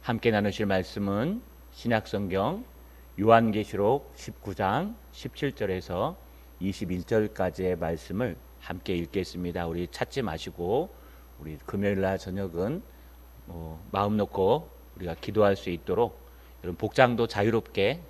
함께 나누실 말씀은 신약성경 요한계시록 19장 17절에서 21절까지의 말씀을 함께 읽겠습니다. 우리 찾지 마시고 우리 금요일날 저녁은 마음 놓고 우리가 기도할 수 있도록 여러분 복장도 자유롭게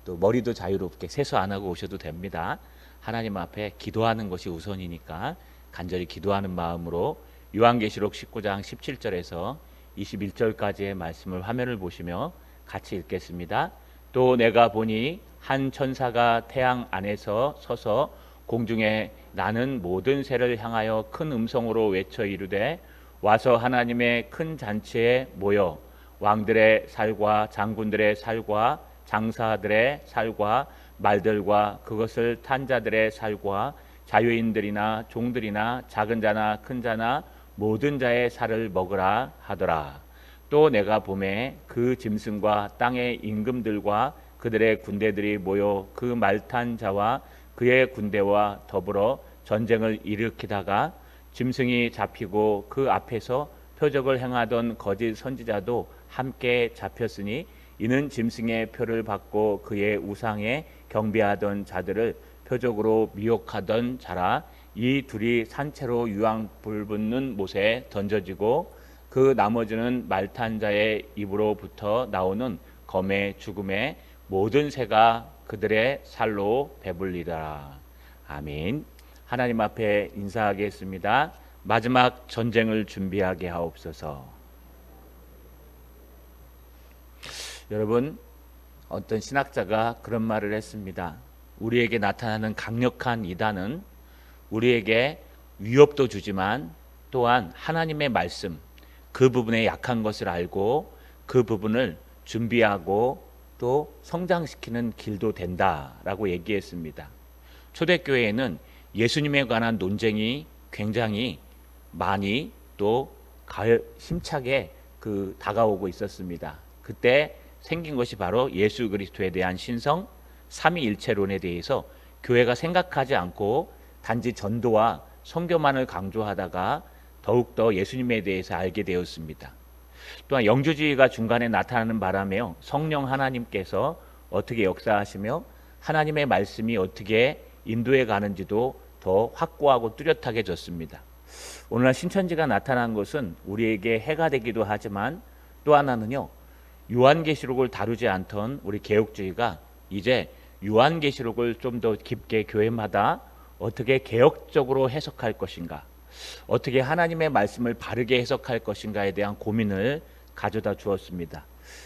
또 머리도 자유롭게 세수 안 하고 오셔도 됩니다. 하나님 앞에 기도하는 것이 우선이니까 간절히 기도하는 마음으로 요한계시록 19장 17절에서 21절까지의 말씀을 화면을 보시며 같이 읽겠습니다. 또 내가 보니 한 천사가 태양 안에서 서서 공중에 나는 모든 새를 향하여 큰 음성으로 외쳐 이르되 와서 하나님의 큰 잔치에 모여 왕들의 살과 장군들의 살과 장사들의 살과 말들과 그것을 탄 자들의 살과 자유인들이나 종들이나 작은 자나 큰 자나 모든 자의 살을 먹으라 하더라. 또 내가 보매 그 짐승과 땅의 임금들과 그들의 군대들이 모여 그 말탄 자와 그의 군대와 더불어 전쟁을 일으키다가 짐승이 잡히고 그 앞에서 표적을 행하던 거짓 선지자도 함께 잡혔으니 이는 짐승의 표를 받고 그의 우상에 경배하던 자들을 표적으로 미혹하던 자라. 이 둘이 산채로 유황 불붙는 못에 던져지고 그 나머지는 말탄 자의 입으로부터 나오는 검의 죽음에 모든 새가 그들의 살로 배불리라. 아멘. 하나님 앞에 인사하겠습니다. 마지막 전쟁을 준비하게 하옵소서. 여러분, 어떤 신학자가 그런 말을 했습니다. 우리에게 나타나는 강력한 이단은 우리에게 위협도 주지만 또한 하나님의 말씀, 그 부분에 약한 것을 알고 그 부분을 준비하고 또 성장시키는 길도 된다라고 얘기했습니다. 초대교회에는 예수님에 관한 논쟁이 굉장히 많이 또 힘차게 다가오고 있었습니다. 그때 생긴 것이 바로 예수 그리스도에 대한 신성 삼위일체론에 대해서 교회가 생각하지 않고 단지 전도와 선교만을 강조하다가 더욱더 예수님에 대해서 알게 되었습니다. 또한 영주주의가 중간에 나타나는 바람에 성령 하나님께서 어떻게 역사하시며 하나님의 말씀이 어떻게 인도해 가는지도 더 확고하고 뚜렷하게 졌습니다. 오늘날 신천지가 나타난 것은 우리에게 해가 되기도 하지만 또 하나는요, 요한계시록을 다루지 않던 우리 개혁주의가 이제 요한계시록을 좀 더 깊게 교회마다 어떻게 개혁적으로 해석할 것인가, 어떻게 하나님의 말씀을 바르게 해석할 것인가에 대한 고민을 가져다 주었습니다.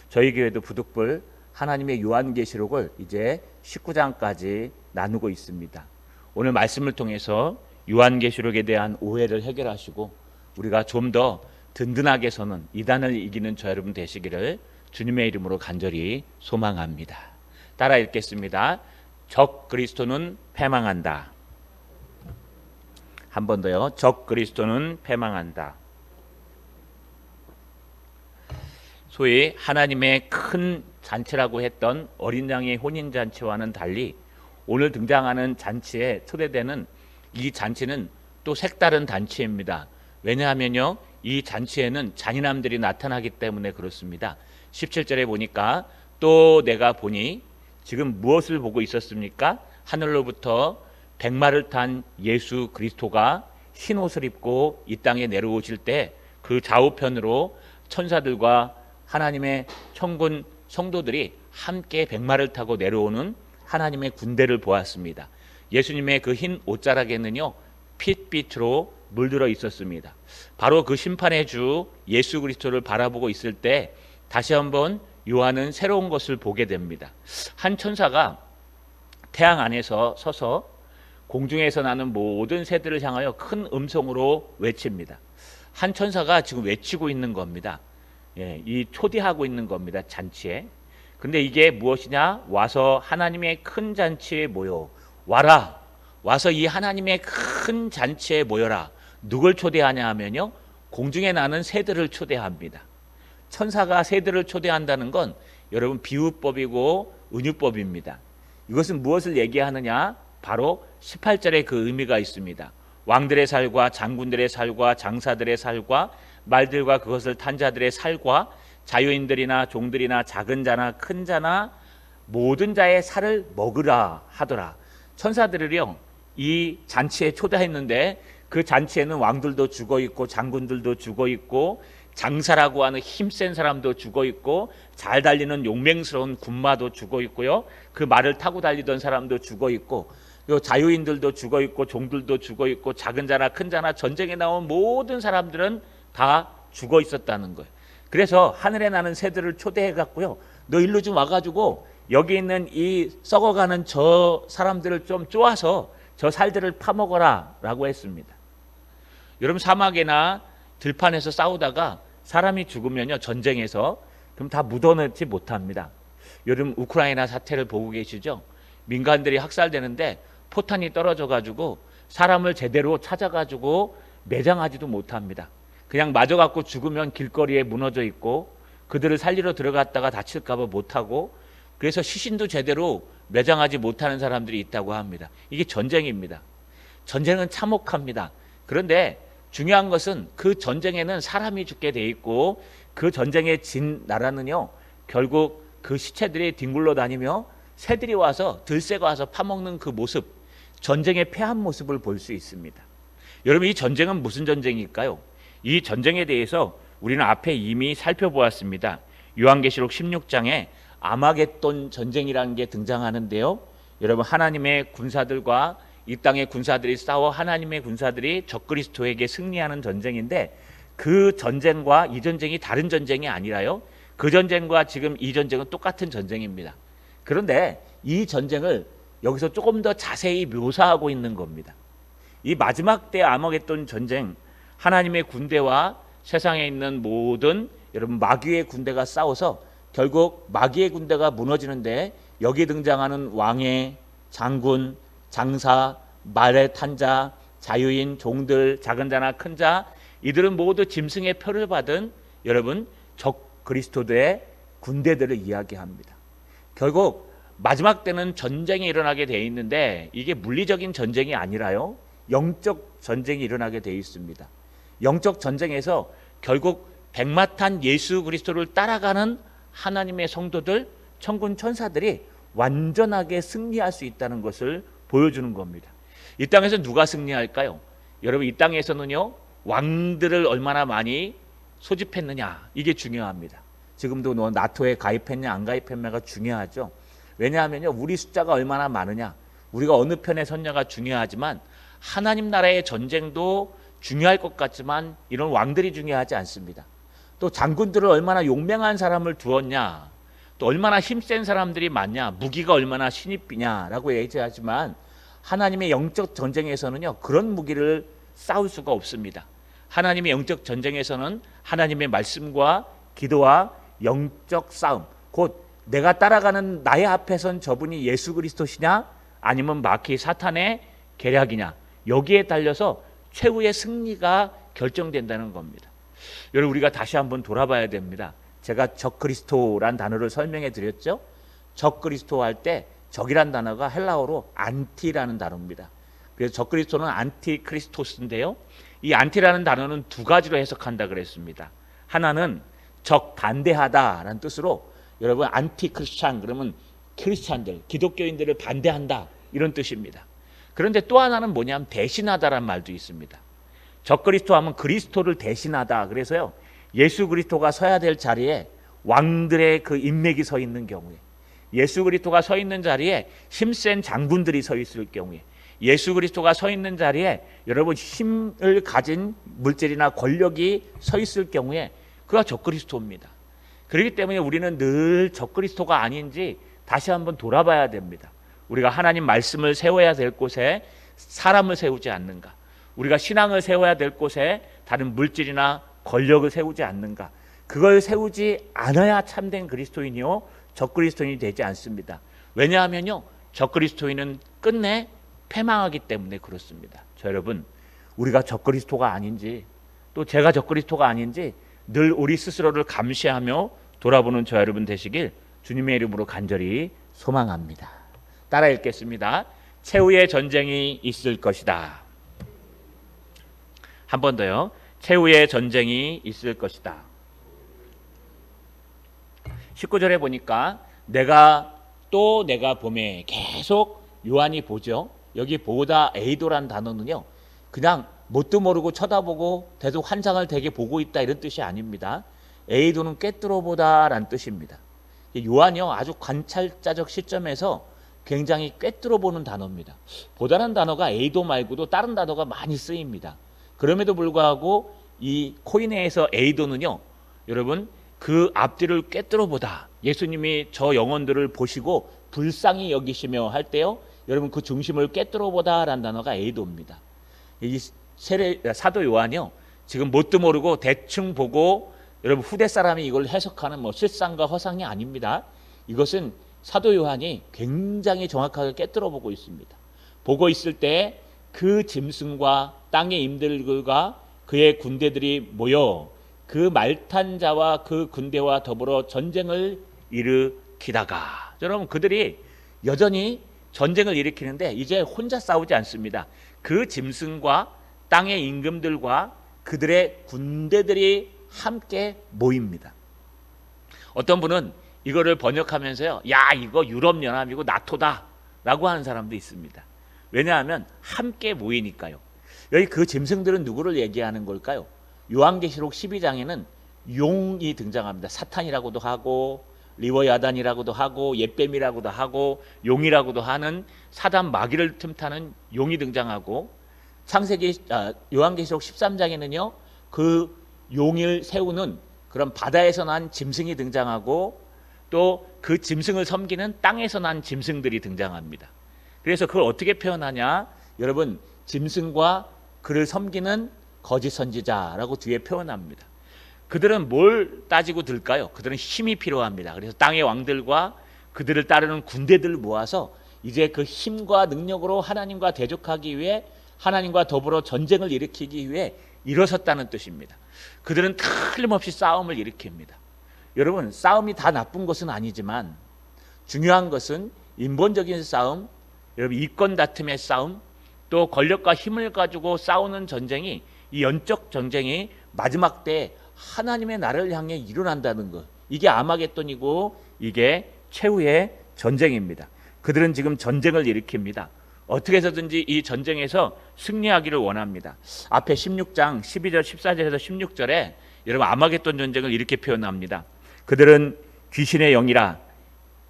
저희 교회도 부득불 하나님의 요한계시록을 이제 19장까지 나누고 있습니다. 오늘 말씀을 통해서 요한계시록에 대한 오해를 해결하시고 우리가 좀 더 든든하게 서는 이단을 이기는 저 여러분 되시기를 주님의 이름으로 간절히 소망합니다. 따라 읽겠습니다. 적 그리스도는 패망한다. 한 번 더요. 적 그리스도는 패망한다. 소위 하나님의 큰 잔치라고 했던 어린 양의 혼인잔치와는 달리 오늘 등장하는 잔치에 초대되는 이 잔치는 또 색다른 잔치입니다. 왜냐하면요, 이 잔치에는 잔인함들이 나타나기 때문에 그렇습니다. 17절에 보니까 또 내가 보니, 지금 무엇을 보고 있었습니까? 하늘로부터 백마를 탄 예수 그리스도가 흰 옷을 입고 이 땅에 내려오실 때 그 좌우편으로 천사들과 하나님의 천군 성도들이 함께 백마를 타고 내려오는 하나님의 군대를 보았습니다. 예수님의 그 흰 옷자락에는요, 핏빛으로 물들어 있었습니다. 바로 그 심판의 주 예수 그리스도를 바라보고 있을 때 다시 한번 요한은 새로운 것을 보게 됩니다. 한 천사가 태양 안에서 서서 공중에서 나는 모든 새들을 향하여 큰 음성으로 외칩니다. 한 천사가 지금 외치고 있는 겁니다. 이 초대하고 있는 겁니다. 잔치에. 근데 이게 무엇이냐? 와서 하나님의 큰 잔치에 모여. 와라. 와서 이 하나님의 큰 잔치에 모여라. 누굴 초대하냐 하면요, 공중에 나는 새들을 초대합니다. 천사가 새들을 초대한다는 건 여러분 비유법이고 은유법입니다. 이것은 무엇을 얘기하느냐? 바로 18절에 그 의미가 있습니다. 왕들의 살과 장군들의 살과 장사들의 살과 말들과 그것을 탄 자들의 살과 자유인들이나 종들이나 작은 자나 큰 자나 모든 자의 살을 먹으라 하더라. 천사들을요 이 잔치에 초대했는데 그 잔치에는 왕들도 죽어 있고 장군들도 죽어 있고 장사라고 하는 힘센 사람도 죽어 있고 잘 달리는 용맹스러운 군마도 죽어 있고요. 그 말을 타고 달리던 사람도 죽어 있고 자유인들도 죽어 있고 종들도 죽어 있고 작은 자나 큰 자나 전쟁에 나온 모든 사람들은 다 죽어 있었다는 거예요. 그래서 하늘에 나는 새들을 초대해 갖고요. 너 일로 좀 와가지고 여기 있는 이 썩어가는 저 사람들을 좀 쪼아서 저 살들을 파먹어라 라고 했습니다. 여러분 사막이나 들판에서 싸우다가 사람이 죽으면요 전쟁에서 그럼 다 묻어넣지 못합니다. 요즘 우크라이나 사태를 보고 계시죠? 민간들이 학살되는데 포탄이 떨어져 가지고 사람을 제대로 찾아 가지고 매장하지도 못합니다. 그냥 맞아 갖고 죽으면 길거리에 무너져 있고 그들을 살리러 들어갔다가 다칠까 봐 못하고 그래서 시신도 제대로 매장하지 못하는 사람들이 있다고 합니다. 이게 전쟁입니다. 전쟁은 참혹합니다. 그런데 중요한 것은 그 전쟁에는 사람이 죽게 돼 있고 그 전쟁에 진 나라는요 결국 그 시체들이 뒹굴러 다니며 새들이 와서 들새가 와서 파먹는 그 모습, 전쟁의 패한 모습을 볼 수 있습니다. 여러분 이 전쟁은 무슨 전쟁일까요? 이 전쟁에 대해서 우리는 앞에 이미 살펴보았습니다. 요한계시록 16장에 아마겟돈 전쟁이라는 게 등장하는데요. 여러분 하나님의 군사들과 이 땅의 군사들이 싸워 하나님의 군사들이 적그리스도에게 승리하는 전쟁인데 그 전쟁과 이 전쟁이 다른 전쟁이 아니라요. 그 전쟁과 지금 이 전쟁은 똑같은 전쟁입니다. 그런데 이 전쟁을 여기서 조금 더 자세히 묘사하고 있는 겁니다. 이 마지막 때 아마겟돈 전쟁, 하나님의 군대와 세상에 있는 모든 여러분 마귀의 군대가 싸워서 결국 마귀의 군대가 무너지는데 여기 등장하는 왕의 장군, 장사, 말에 탄 자, 자유인, 종들, 작은 자나 큰 자 이들은 모두 짐승의 표를 받은 여러분 적 그리스도들의 군대들을 이야기합니다. 결국 마지막 때는 전쟁이 일어나게 돼 있는데 이게 물리적인 전쟁이 아니라요. 영적 전쟁이 일어나게 돼 있습니다. 영적 전쟁에서 결국 백마탄 예수 그리스도를 따라가는 하나님의 성도들, 천군 천사들이 완전하게 승리할 수 있다는 것을 보여주는 겁니다. 이 땅에서 누가 승리할까요? 여러분 이 땅에서는요 왕들을 얼마나 많이 소집했느냐 이게 중요합니다. 지금도 너 나토에 가입했냐 안 가입했냐가 중요하죠. 왜냐하면요 우리 숫자가 얼마나 많으냐 우리가 어느 편에 섰냐가 중요하지만 하나님 나라의 전쟁도 중요할 것 같지만 이런 왕들이 중요하지 않습니다. 또 장군들을 얼마나 용맹한 사람을 두었냐 또 얼마나 힘센 사람들이 많냐 무기가 얼마나 신입이냐라고 얘기하지만 하나님의 영적 전쟁에서는요 그런 무기를 싸울 수가 없습니다. 하나님의 영적 전쟁에서는 하나님의 말씀과 기도와 영적 싸움 곧 내가 따라가는 나의 앞에 선 저분이 예수 그리스도시냐 아니면 마귀 사탄의 계략이냐 여기에 달려서 최후의 승리가 결정된다는 겁니다. 여러분 우리가 다시 한번 돌아봐야 됩니다. 제가 적그리스도란 단어를 설명해 드렸죠. 적그리스도 할 때 적이란 단어가 헬라어로 안티라는 단어입니다. 그래서 적그리스도는 안티크리스토스인데요. 이 안티라는 단어는 두 가지로 해석한다 그랬습니다. 하나는 적 반대하다라는 뜻으로 여러분 안티크리스찬 그러면 크리스찬들 기독교인들을 반대한다 이런 뜻입니다. 그런데 또 하나는 뭐냐면 대신하다라는 말도 있습니다. 적그리스도 하면 그리스도를 대신하다. 그래서요 예수 그리스도가 서야 될 자리에 왕들의 그 인맥이 서 있는 경우에 예수 그리스도가 서 있는 자리에 힘센 장군들이 서 있을 경우에 예수 그리스도가 서 있는 자리에 여러분 힘을 가진 물질이나 권력이 서 있을 경우에 그가 적그리스도입니다. 그렇기 때문에 우리는 늘 적그리스도가 아닌지 다시 한번 돌아봐야 됩니다. 우리가 하나님 말씀을 세워야 될 곳에 사람을 세우지 않는가 우리가 신앙을 세워야 될 곳에 다른 물질이나 권력을 세우지 않는가 그걸 세우지 않아야 참된 그리스도인이요 적그리스도인이 되지 않습니다. 왜냐하면요 적그리스도인은 끝내 패망하기 때문에 그렇습니다. 저 여러분 우리가 적그리스도가 아닌지 또 제가 적그리스도가 아닌지 늘 우리 스스로를 감시하며 돌아보는 저 여러분 되시길 주님의 이름으로 간절히 소망합니다. 따라 읽겠습니다. 최후의 전쟁이 있을 것이다. 한 번 더요. 최후의 전쟁이 있을 것이다. 19절에 보니까 내가 봄에 계속 요한이 보죠. 여기 보다 에이도란 단어는요, 그냥 뭣도 모르고 쳐다보고 계속 환상을 되게 보고 있다 이런 뜻이 아닙니다. 에이도는 꿰뚫어 보다라는 뜻입니다. 요한이요, 아주 관찰자적 시점에서 굉장히 꿰뚫어 보는 단어입니다. 보다라는 단어가 에이도 말고도 다른 단어가 많이 쓰입니다. 그럼에도 불구하고 이 코이네에서 에이도는요, 여러분 그 앞뒤를 꿰뚫어 보다, 예수님이 저 영혼들을 보시고 불쌍히 여기시며 할 때요, 여러분 그 중심을 꿰뚫어 보다라는 단어가 에이도입니다. 이 사도 요한이요, 지금 뭣도 모르고 대충 보고 여러분 후대 사람이 이걸 해석하는 뭐 실상과 허상이 아닙니다. 이것은 사도 요한이 굉장히 정확하게 꿰뚫어 보고 있습니다. 보고 있을 때 그 짐승과 땅의 임들과 그의 군대들이 모여 그 말탄 자와 그 군대와 더불어 전쟁을 일으키다가, 여러분 그들이 여전히 전쟁을 일으키는데 이제 혼자 싸우지 않습니다. 그 짐승과 땅의 임금들과 그들의 군대들이 함께 모입니다. 어떤 분은 이거를 번역하면서요, 야 이거 유럽연합이고 나토다 라고 하는 사람도 있습니다. 왜냐하면 함께 모이니까요. 여기 그 짐승들은 누구를 얘기하는 걸까요? 요한계시록 12장에는 용이 등장합니다. 사탄이라고도 하고 리워야단이라고도 하고 옛뱀이라고도 하고 용이라고도 하는 사단 마귀를 틈타는 용이 등장하고, 요한계시록 13장에는요 그 용을 세우는 그런 바다에서 난 짐승이 등장하고, 또 그 짐승을 섬기는 땅에서 난 짐승들이 등장합니다. 그래서 그걸 어떻게 표현하냐, 여러분 짐승과 그를 섬기는 거짓 선지자라고 뒤에 표현합니다. 그들은 뭘 따지고 들까요? 그들은 힘이 필요합니다. 그래서 땅의 왕들과 그들을 따르는 군대들을 모아서 이제 그 힘과 능력으로 하나님과 대적하기 위해, 하나님과 더불어 전쟁을 일으키기 위해 일어섰다는 뜻입니다. 그들은 틀림없이 싸움을 일으킵니다. 여러분 싸움이 다 나쁜 것은 아니지만 중요한 것은 인본적인 싸움, 여러분 이권 다툼의 싸움, 또 권력과 힘을 가지고 싸우는 전쟁이, 이 영적 전쟁이 마지막 때 하나님의 나라를 향해 일어난다는 것, 이게 아마겟돈이고 이게 최후의 전쟁입니다. 그들은 지금 전쟁을 일으킵니다. 어떻게 해서든지 이 전쟁에서 승리하기를 원합니다. 앞에 16장 12절 14절에서 16절에 여러분 아마겟돈 전쟁을 이렇게 표현합니다. 그들은 귀신의 영이라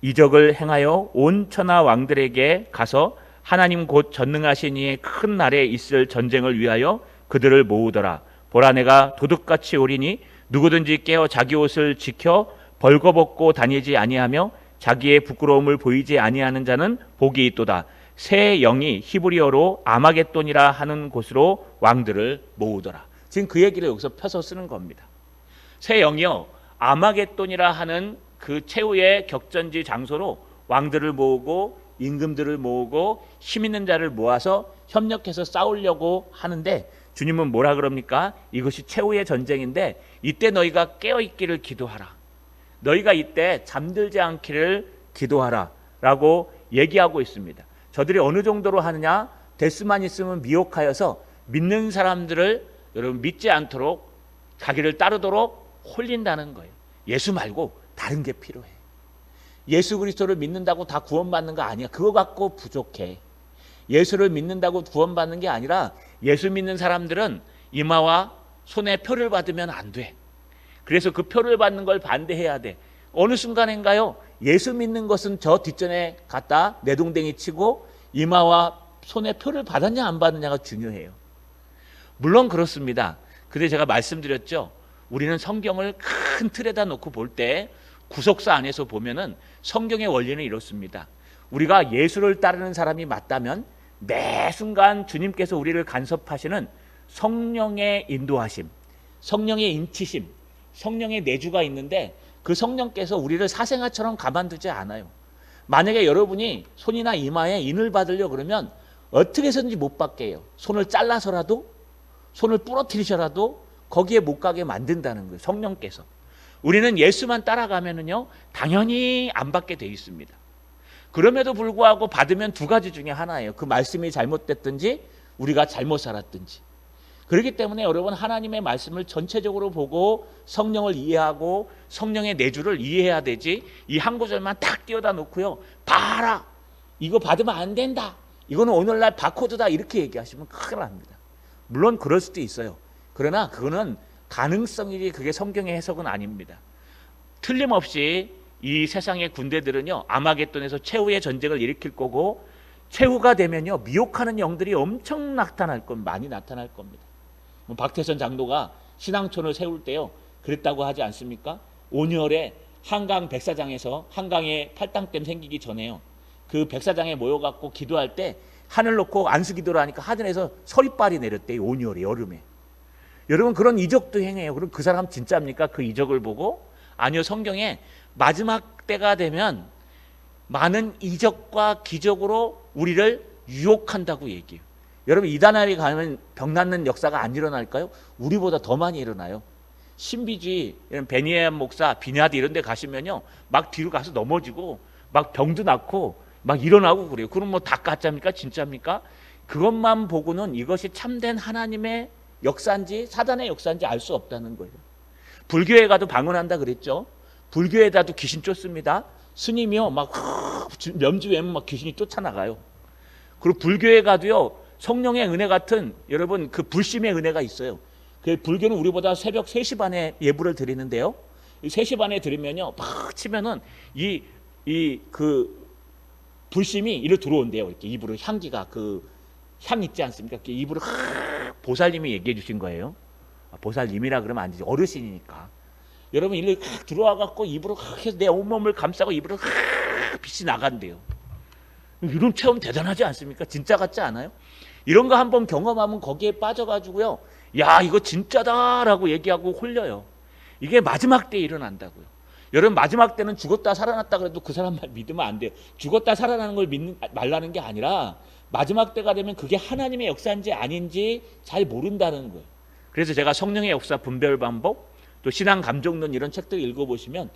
이적을 행하여 온 천하 왕들에게 가서 하나님 곧 전능하신 이의 큰 날에 있을 전쟁을 위하여 그들을 모으더라. 보라 내가 도둑같이 오리니 누구든지 깨어 자기 옷을 지켜 벌거벗고 다니지 아니하며 자기의 부끄러움을 보이지 아니하는 자는 복이 있도다. 새 영이 히브리어로 아마겟돈이라 하는 곳으로 왕들을 모으더라. 지금 그 얘기를 여기서 펴서 쓰는 겁니다. 새 영이요, 아마겟돈이라 하는 그 최후의 격전지 장소로 왕들을 모으고 임금들을 모으고 힘 있는 자를 모아서 협력해서 싸우려고 하는데, 주님은 뭐라 그럽니까? 이것이 최후의 전쟁인데 이때 너희가 깨어있기를 기도하라. 너희가 이때 잠들지 않기를 기도하라 라고 얘기하고 있습니다. 저들이 어느 정도로 하느냐? 데스만 있으면 미혹하여서 믿는 사람들을 여러분 믿지 않도록, 자기를 따르도록 홀린다는 거예요. 예수 말고 다른 게 필요해. 예수 그리스도를 믿는다고 다 구원받는 거 아니야. 그거 갖고 부족해. 예수를 믿는다고 구원받는 게 아니라 예수 믿는 사람들은 이마와 손에 표를 받으면 안 돼. 그래서 그 표를 받는 걸 반대해야 돼. 어느 순간인가요? 예수 믿는 것은 저 뒷전에 갖다 내동댕이 치고 이마와 손에 표를 받았냐 안 받느냐가 중요해요. 물론 그렇습니다. 근데 제가 말씀드렸죠. 우리는 성경을 큰 틀에다 놓고 볼 때 구속사 안에서 보면은 성경의 원리는 이렇습니다. 우리가 예수를 따르는 사람이 맞다면 매 순간 주님께서 우리를 간섭하시는 성령의 인도하심, 성령의 인치심, 성령의 내주가 있는데 그 성령께서 우리를 사생아처럼 가만두지 않아요. 만약에 여러분이 손이나 이마에 인을 받으려 그러면 어떻게 해서든지 못 받게 해요. 손을 잘라서라도, 손을 부러뜨리셔라도 거기에 못 가게 만든다는 거예요. 성령께서. 우리는 예수만 따라가면은요 당연히 안 받게 돼 있습니다. 그럼에도 불구하고 받으면 두 가지 중에 하나예요. 그 말씀이 잘못됐든지 우리가 잘못 살았든지. 그렇기 때문에 여러분 하나님의 말씀을 전체적으로 보고 성령을 이해하고 성령의 내주를 이해해야 되지, 이 한 구절만 딱 띄워다 놓고요, 봐라 이거 받으면 안 된다, 이거는 오늘날 바코드다 이렇게 얘기하시면 큰일 납니다. 물론 그럴 수도 있어요. 그러나 그거는 가능성이지 그게 성경의 해석은 아닙니다. 틀림없이 이 세상의 군대들은요 아마겟돈에서 최후의 전쟁을 일으킬 거고, 최후가 되면요 미혹하는 영들이 엄청 많이 나타날 겁니다. 박태선 장로가 신앙촌을 세울 때요 그랬다고 하지 않습니까? 5월에 한강 백사장에서, 한강에 탈당댐 생기기 전에요, 그 백사장에 모여갖고 기도할 때 하늘 놓고 안수기도를 하니까 하늘에서 서리빨이 내렸대요. 5월에 여름에. 여러분 그런 이적도 행해요. 그럼 그 사람 진짜입니까? 그 이적을 보고? 아니요, 성경에 마지막 때가 되면 많은 이적과 기적으로 우리를 유혹한다고 얘기해요. 여러분 이단날이 가면 병 낫는 역사가 안 일어날까요? 우리보다 더 많이 일어나요. 신비주의 이런 베니에안 목사, 비냐드 이런 데 가시면요 막 뒤로 가서 넘어지고 막 병도 낫고 막 일어나고 그래요. 그럼 뭐 다 가짜입니까? 진짜입니까? 그것만 보고는 이것이 참된 하나님의 역사인지 사단의 역사인지 알 수 없다는 거예요. 불교에 가도 방언한다 그랬죠. 불교에다도 귀신 쫓습니다. 스님이요 막 명주에면 막 귀신이 쫓아나가요. 그리고 불교에 가도요 성령의 은혜 같은, 여러분 그 불심의 은혜가 있어요. 그 불교는 우리보다 새벽 3시 반에 예불을 드리는데요, 3시 반에 드리면요 팍 치면은 그 불심이 이리로 들어온대요. 이렇게 입으로 향기가, 그 향 있지 않습니까? 이렇게 입으로 보살님이 얘기해 주신 거예요. 보살님이라 그러면 안 되지, 어르신이니까. 여러분 이리로 들어와 갖고 입으로 해서 내 온몸을 감싸고 입으로 빛이 나간대요. 이런 체험 대단하지 않습니까? 진짜 같지 않아요? 이런 거 한번 경험하면 거기에 빠져가지고요, 야 이거 진짜다라고 얘기하고 홀려요. 이게 마지막 때에 일어난다고요. 여러분 마지막 때는 죽었다 살아났다 그래도 그 사람만 믿으면 안 돼요. 죽었다 살아나는 걸 믿는 말라는 게 아니라 마지막 때가 되면 그게 하나님의 역사인지 아닌지 잘 모른다는 거예요. 그래서 제가 성령의 역사 분별 방법, 또 신앙 감정론 이런 책들 읽어보시면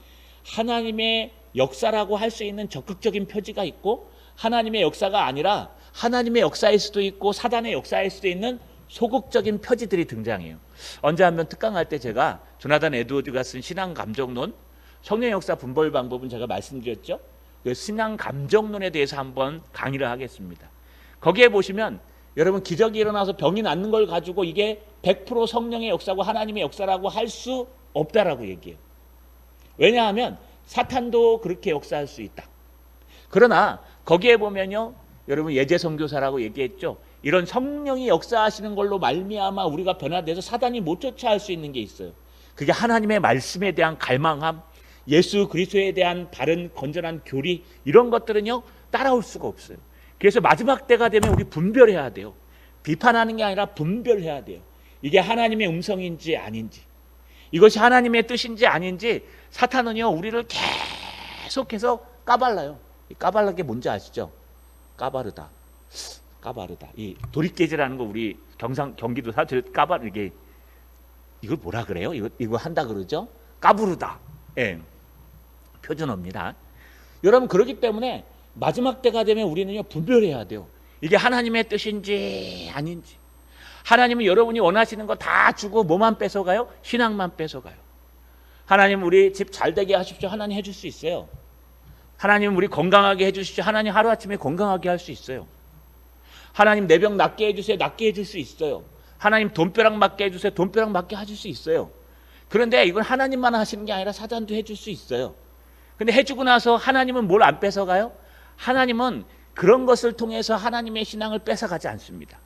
하나님의 역사라고 할 수 있는 적극적인 표지가 있고, 하나님의 역사가 아니라 하나님의 역사일 수도 있고 사단의 역사일 수도 있는 소극적인 표지들이 등장해요. 언제 한번 특강할 때 제가 조나단 에드워즈가 쓴 신앙 감정론, 성령의 역사 분별 방법은 제가 말씀드렸죠. 그 신앙 감정론에 대해서 한번 강의를 하겠습니다. 거기에 보시면 여러분 기적이 일어나서 병이 낫는 걸 가지고 이게 100% 성령의 역사고 하나님의 역사라고 할 수 없다라고 얘기해요. 왜냐하면 사탄도 그렇게 역사할 수 있다. 그러나 거기에 보면요, 여러분 예제 선교사라고 얘기했죠. 이런 성령이 역사하시는 걸로 말미암아 우리가 변화돼서 사단이 못 쫓아할 수 있는 게 있어요. 그게 하나님의 말씀에 대한 갈망함, 예수 그리스도에 대한 바른 건전한 교리, 이런 것들은요 따라올 수가 없어요. 그래서 마지막 때가 되면 우리 분별해야 돼요. 비판하는 게 아니라 분별해야 돼요. 이게 하나님의 음성인지 아닌지, 이것이 하나님의 뜻인지 아닌지. 사탄은요 우리를 계속해서 까발라요. 까발른 게 뭔지 아시죠? 까바르다. 이 도리깨질하는 거 우리 경기도 사투리 까바르게, 이걸 뭐라 그래요? 이거 한다 그러죠? 까부르다. 예, 표준어입니다. 여러분 그렇기 때문에 마지막 때가 되면 우리는요 분별해야 돼요. 이게 하나님의 뜻인지 아닌지. 하나님은 여러분이 원하시는 거 다 주고 뭐만 뺏어가요? 신앙만 뺏어가요. 하나님 우리 집 잘 되게 하십시오. 하나님 해줄 수 있어요. 하나님 우리 건강하게 해주십시오. 하나님 하루아침에 건강하게 할 수 있어요. 하나님 내 병 낫게 해주세요. 낫게 해줄 수 있어요. 하나님 돈벼락 맞게 해주세요. 돈벼락 맞게 해줄 수 있어요. 그런데 이건 하나님만 하시는 게 아니라 사단도 해줄 수 있어요. 근데 해주고 나서 하나님은 뭘 안 뺏어가요? 하나님은 그런 것을 통해서 하나님의 신앙을 뺏어가지 않습니다.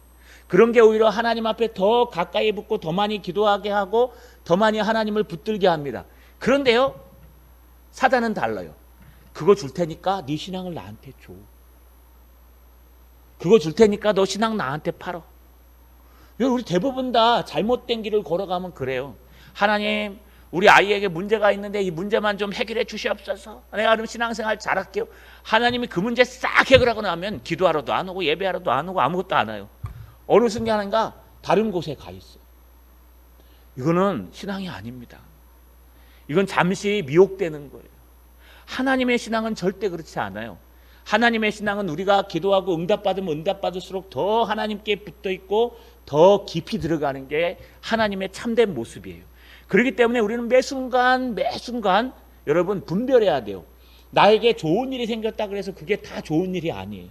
그런 게 오히려 하나님 앞에 더 가까이 붙고 더 많이 기도하게 하고 더 많이 하나님을 붙들게 합니다. 그런데요 사단은 달라요. 그거 줄 테니까 네 신앙을 나한테 줘. 그거 줄 테니까 너 신앙 나한테 팔어. 우리 대부분 다 잘못된 길을 걸어가면 그래요. 하나님 우리 아이에게 문제가 있는데 이 문제만 좀 해결해 주시옵소서. 내가 그럼 신앙생활 잘할게요. 하나님이 그 문제 싹 해결하고 나면 기도하러도 안 오고 예배하러도 안 오고 아무것도 안 해요. 어느 순간인가 다른 곳에 가 있어요. 이거는 신앙이 아닙니다. 이건 잠시 미혹되는 거예요. 하나님의 신앙은 절대 그렇지 않아요. 하나님의 신앙은 우리가 기도하고 응답받으면 응답받을수록 더 하나님께 붙어있고 더 깊이 들어가는 게 하나님의 참된 모습이에요. 그렇기 때문에 우리는 매 순간 여러분 분별해야 돼요. 나에게 좋은 일이 생겼다 그래서 그게 다 좋은 일이 아니에요.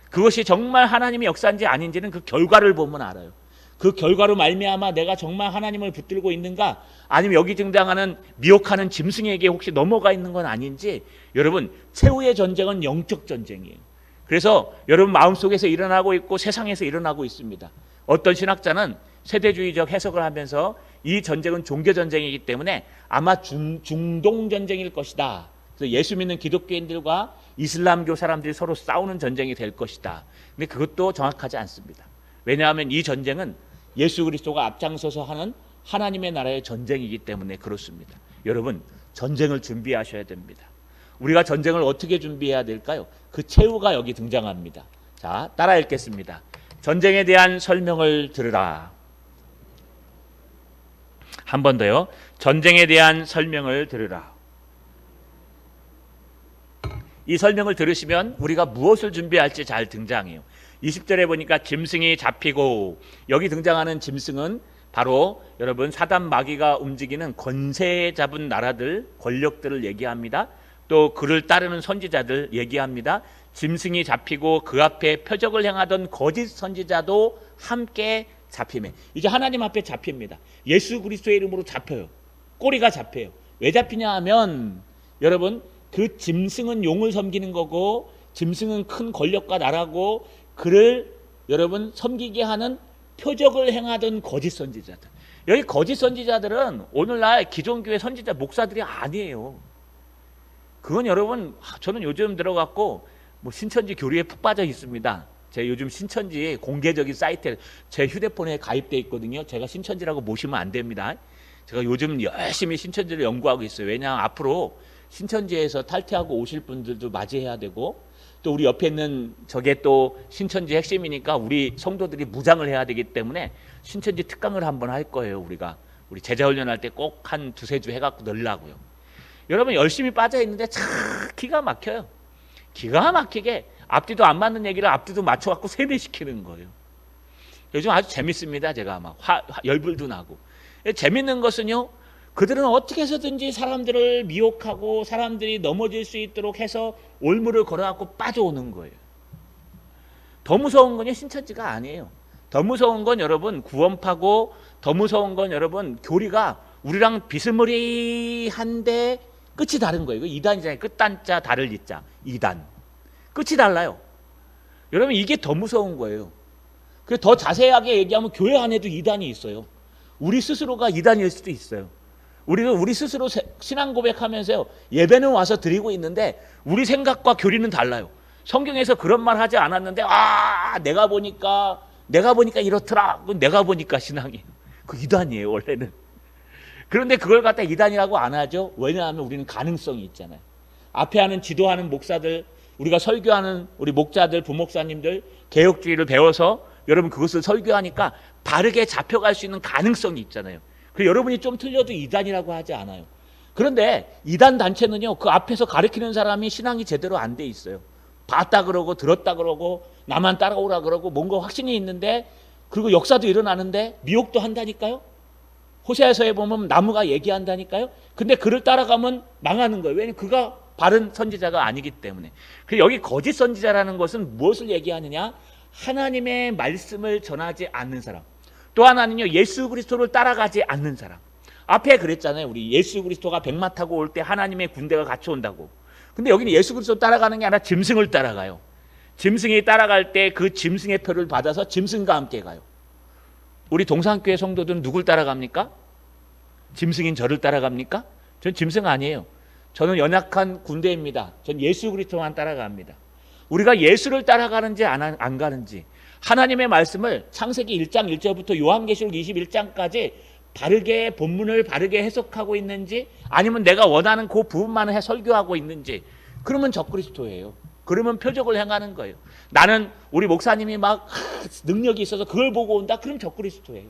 그것이 정말 하나님의 역사인지 아닌지는 그 결과를 보면 알아요. 그 결과로 말미암아 내가 정말 하나님을 붙들고 있는가, 아니면 여기 등장하는 미혹하는 짐승에게 혹시 넘어가 있는 건 아닌지. 여러분, 최후의 전쟁은 영적 전쟁이에요. 그래서 여러분 마음속에서 일어나고 있고 세상에서 일어나고 있습니다. 어떤 신학자는 세대주의적 해석을 하면서 이 전쟁은 종교 전쟁이기 때문에 아마 중동 전쟁일 것이다. 그래서 예수 믿는 기독교인들과 이슬람교 사람들이 서로 싸우는 전쟁이 될 것이다. 근데 그것도 정확하지 않습니다. 왜냐하면 이 전쟁은 예수 그리스도가 앞장서서 하는 하나님의 나라의 전쟁이기 때문에 그렇습니다. 여러분, 전쟁을 준비하셔야 됩니다. 우리가 전쟁을 어떻게 준비해야 될까요? 그 최후가 여기 등장합니다. 자, 따라 읽겠습니다. 전쟁에 대한 설명을 들으라. 한 번 더요. 전쟁에 대한 설명을 들으라. 이 설명을 들으시면 우리가 무엇을 준비할지 잘 등장해요. 20절에 보니까 짐승이 잡히고, 여기 등장하는 짐승은 바로 여러분 사단 마귀가 움직이는 권세 잡은 나라들, 권력들을 얘기합니다. 또 그를 따르는 선지자들 얘기합니다. 짐승이 잡히고 그 앞에 표적을 행하던 거짓 선지자도 함께 잡히매. 이제 하나님 앞에 잡힙니다. 예수 그리스도의 이름으로 잡혀요. 꼬리가 잡혀요. 왜 잡히냐 하면 여러분, 그 짐승은 용을 섬기는 거고, 짐승은 큰 권력과 나라고, 그를 여러분 섬기게 하는 표적을 행하던 거짓 선지자들. 여기 거짓 선지자들은 오늘날 기존교회 선지자 목사들이 아니에요. 그건 여러분, 저는 요즘 들어갔고 신천지 교리에 푹 빠져 있습니다. 제가 요즘 신천지 공개적인 사이트에 제 휴대폰에 가입돼 있거든요. 제가 신천지라고 모시면 안 됩니다. 제가 요즘 열심히 신천지를 연구하고 있어요. 왜냐하면 앞으로 신천지에서 탈퇴하고 오실 분들도 맞이해야 되고, 또 우리 옆에 있는 저게 또 신천지 핵심이니까 우리 성도들이 무장을 해야 되기 때문에 신천지 특강을 한번 할 거예요. 우리 제자훈련할 때 꼭 한 두세 주 해갖고 넣으려고요. 여러분, 열심히 빠져 있는데 참 기가 막혀요. 기가 막히게 앞뒤도 안 맞는 얘기를 앞뒤도 맞춰갖고 세뇌시키는 거예요. 요즘 아주 재밌습니다. 제가 막 열불도 나고. 재밌는 것은요, 그들은 어떻게 해서든지 사람들을 미혹하고 사람들이 넘어질 수 있도록 해서 올무를 걸어갖고 빠져오는 거예요. 더 무서운 건요, 신천지가 아니에요. 더 무서운 건 여러분 구원파고, 더 무서운 건 여러분 교리가 우리랑 비스무리한데 끝이 다른 거예요. 이거 이단이잖아요. 끝단자 다를 이자. 이단. 끝이 달라요. 여러분, 이게 더 무서운 거예요. 그래서 더 자세하게 얘기하면 교회 안에도 이단이 있어요. 우리 스스로가 이단일 수도 있어요. 우리 스스로 신앙 고백하면서요, 예배는 와서 드리고 있는데 우리 생각과 교리는 달라요. 성경에서 그런 말 하지 않았는데, 내가 보니까 이렇더라. 내가 보니까 신앙이에요. 그 이단이에요, 원래는. 그런데 그걸 갖다 이단이라고 안 하죠. 왜냐하면 우리는 가능성이 있잖아요. 앞에 하는 지도하는 목사들, 우리가 설교하는 우리 목자들, 부목사님들, 개혁주의를 배워서 여러분 그것을 설교하니까 바르게 잡혀갈 수 있는 가능성이 있잖아요. 그래서 여러분이 좀 틀려도 이단이라고 하지 않아요. 그런데 이단 단체는요, 그 앞에서 가르치는 사람이 신앙이 제대로 안 돼 있어요. 봤다 그러고 들었다 그러고 나만 따라오라 그러고 뭔가 확신이 있는데, 그리고 역사도 일어나는데 미혹도 한다니까요. 호세아서에 보면 나무가 얘기한다니까요. 근데 그를 따라가면 망하는 거예요. 왜냐하면 그가 바른 선지자가 아니기 때문에. 그래서 여기 거짓 선지자라는 것은 무엇을 얘기하느냐? 하나님의 말씀을 전하지 않는 사람. 또 하나는요, 예수 그리스도를 따라가지 않는 사람. 앞에 그랬잖아요. 우리 예수 그리스도가 백마 타고 올 때 하나님의 군대가 같이 온다고. 근데 여기는 예수 그리스도 따라가는 게 아니라 짐승을 따라가요. 짐승이 따라갈 때 그 짐승의 표를 받아서 짐승과 함께 가요. 우리 동산교회 성도들은 누굴 따라갑니까? 짐승인 저를 따라갑니까? 전 짐승 아니에요. 저는 연약한 군대입니다. 전 예수 그리스도만 따라갑니다. 우리가 예수를 따라가는지 안 가는지, 하나님의 말씀을 창세기 1장 1절부터 요한계시록 21장까지 바르게 본문을 바르게 해석하고 있는지, 아니면 내가 원하는 그 부분만 설교하고 있는지, 그러면 적그리스도예요. 그러면 표적을 행하는 거예요. 나는 우리 목사님이 막 능력이 있어서 그걸 보고 온다? 그럼 적그리스도예요.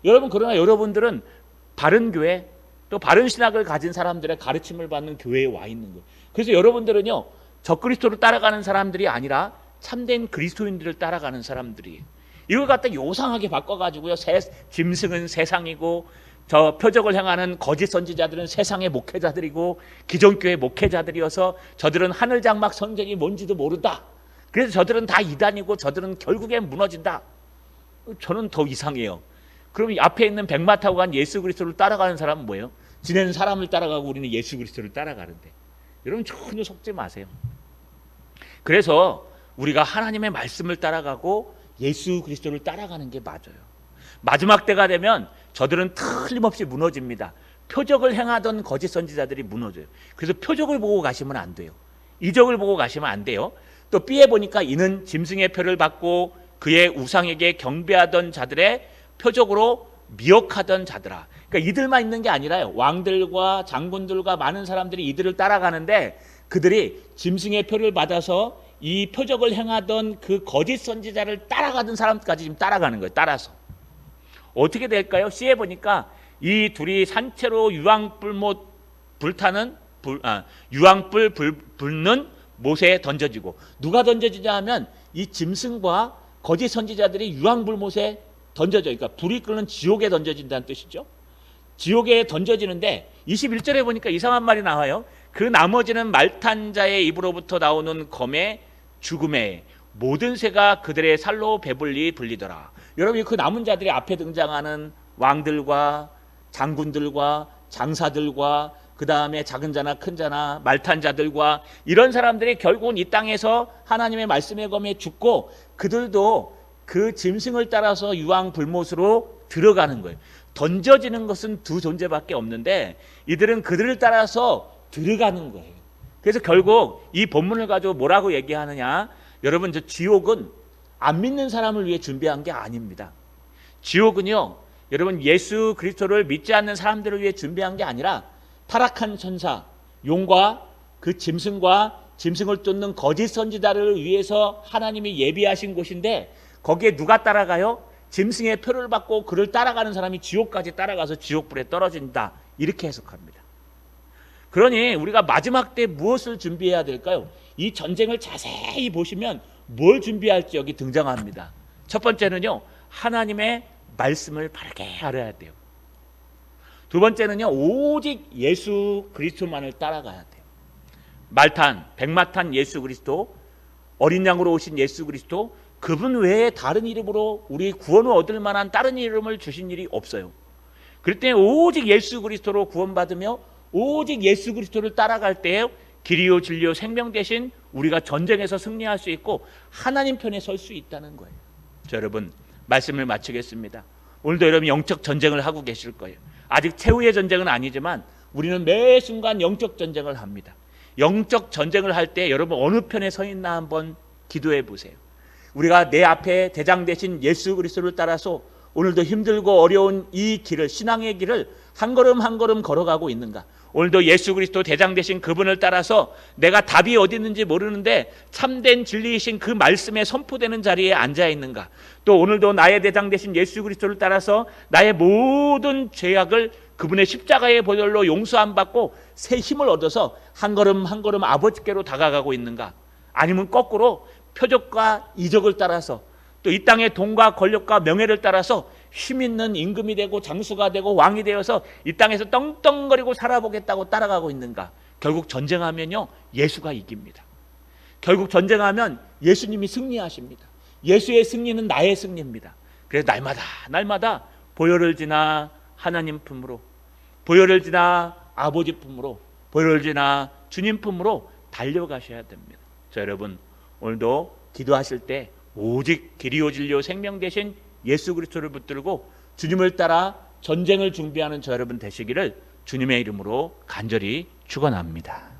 여러분, 그러나 여러분들은 바른 교회, 또 바른 신학을 가진 사람들의 가르침을 받는 교회에 와 있는 거예요. 그래서 여러분들은요, 적그리스도를 따라가는 사람들이 아니라 참된 그리스도인들을 따라가는 사람들이 이걸 갖다 요상하게 바꿔가지고요. 짐승은 세상이고 저 표적을 행하는 거짓 선지자들은 세상의 목회자들이고 기존교회 목회자들이어서 저들은 하늘장막 선전이 뭔지도 모른다. 그래서 저들은 다 이단이고 저들은 결국엔 무너진다. 저는 더 이상해요. 그럼 앞에 있는 백마 타고 간 예수 그리스도를 따라가는 사람은 뭐예요? 지내는 사람을 따라가고 우리는 예수 그리스도를 따라가는데 여러분 전혀 속지 마세요. 그래서 우리가 하나님의 말씀을 따라가고 예수 그리스도를 따라가는 게 맞아요. 마지막 때가 되면 저들은 틀림없이 무너집니다. 표적을 행하던 거짓 선지자들이 무너져요. 그래서 표적을 보고 가시면 안 돼요. 이적을 보고 가시면 안 돼요. 또 B에 보니까 이는 짐승의 표를 받고 그의 우상에게 경배하던 자들의 표적으로 미혹하던 자들아. 그러니까 이들만 있는 게 아니라요. 왕들과 장군들과 많은 사람들이 이들을 따라가는데 그들이 짐승의 표를 받아서 이 표적을 행하던 그 거짓 선지자를 따라가던 사람까지 지금 따라가는 거예요. 따라서. 어떻게 될까요? C에 보니까 이 둘이 산채로 유황불 불는 못에 던져지고 누가 던져지냐 하면 이 짐승과 거짓 선지자들이 유황불 못에 던져져요. 그러니까 불이 끓는 지옥에 던져진다는 뜻이죠. 지옥에 던져지는데 21절에 보니까 이상한 말이 나와요. 그 나머지는 말탄 자의 입으로부터 나오는 검의 죽음에 모든 새가 그들의 살로 배불리 불리더라. 여러분 그 남은 자들이 앞에 등장하는 왕들과 장군들과 장사들과 그 다음에 작은 자나 큰 자나 말탄 자들과 이런 사람들이 결국은 이 땅에서 하나님의 말씀의 검에 죽고 그들도 그 짐승을 따라서 유황 불못으로 들어가는 거예요. 던져지는 것은 두 존재밖에 없는데 이들은 그들을 따라서 들어가는 거예요. 그래서 결국 이 본문을 가지고 뭐라고 얘기하느냐? 여러분 저 지옥은 안 믿는 사람을 위해 준비한 게 아닙니다. 지옥은요, 여러분 예수 그리스도를 믿지 않는 사람들을 위해 준비한 게 아니라 타락한 천사, 용과 그 짐승과 짐승을 쫓는 거짓 선지자를 위해서 하나님이 예비하신 곳인데 거기에 누가 따라가요? 짐승의 표를 받고 그를 따라가는 사람이 지옥까지 따라가서 지옥불에 떨어진다. 이렇게 해석합니다. 그러니 우리가 마지막 때 무엇을 준비해야 될까요? 이 전쟁을 자세히 보시면 뭘 준비할지 여기 등장합니다. 첫 번째는요, 하나님의 말씀을 바르게 알아야 돼요. 두 번째는요, 오직 예수 그리스도만을 따라가야 돼요. 말탄, 백마탄 예수 그리스도, 어린 양으로 오신 예수 그리스도, 그분 외에 다른 이름으로 우리 구원을 얻을 만한 다른 이름을 주신 일이 없어요. 그럴 때 오직 예수 그리스도로 구원받으며 오직 예수 그리스도를 따라갈 때에 길이요 진리요 생명 대신 우리가 전쟁에서 승리할 수 있고 하나님 편에 설 수 있다는 거예요. 자, 여러분 말씀을 마치겠습니다. 오늘도 여러분 영적 전쟁을 하고 계실 거예요. 아직 최후의 전쟁은 아니지만 우리는 매 순간 영적 전쟁을 합니다. 영적 전쟁을 할 때 여러분 어느 편에 서 있나 한번 기도해 보세요. 우리가 내 앞에 대장 되신 예수 그리스도를 따라서 오늘도 힘들고 어려운 이 길을, 신앙의 길을 한 걸음 한 걸음 걸어가고 있는가? 오늘도 예수 그리스도 대장 되신 그분을 따라서 내가 답이 어디 있는지 모르는데 참된 진리이신 그 말씀에 선포되는 자리에 앉아 있는가? 또 오늘도 나의 대장 되신 예수 그리스도를 따라서 나의 모든 죄악을 그분의 십자가의 보혈로 용서 안 받고 새 힘을 얻어서 한 걸음 한 걸음 아버지께로 다가가고 있는가? 아니면 거꾸로 표적과 이적을 따라서 또 이 땅의 돈과 권력과 명예를 따라서 힘 있는 임금이 되고 장수가 되고 왕이 되어서 이 땅에서 떵떵거리고 살아보겠다고 따라가고 있는가? 결국 전쟁하면요, 예수가 이깁니다. 결국 전쟁하면 예수님이 승리하십니다. 예수의 승리는 나의 승리입니다. 그래서 날마다 보혈을 지나 하나님 품으로, 보혈을 지나 아버지 품으로, 보혈을 지나 주님 품으로 달려가셔야 됩니다. 자, 여러분 오늘도 기도하실 때 오직 길이요 진리요 생명 되신 예수 그리스도를 붙들고 주님을 따라 전쟁을 준비하는 저 여러분 되시기를 주님의 이름으로 간절히 축원합니다.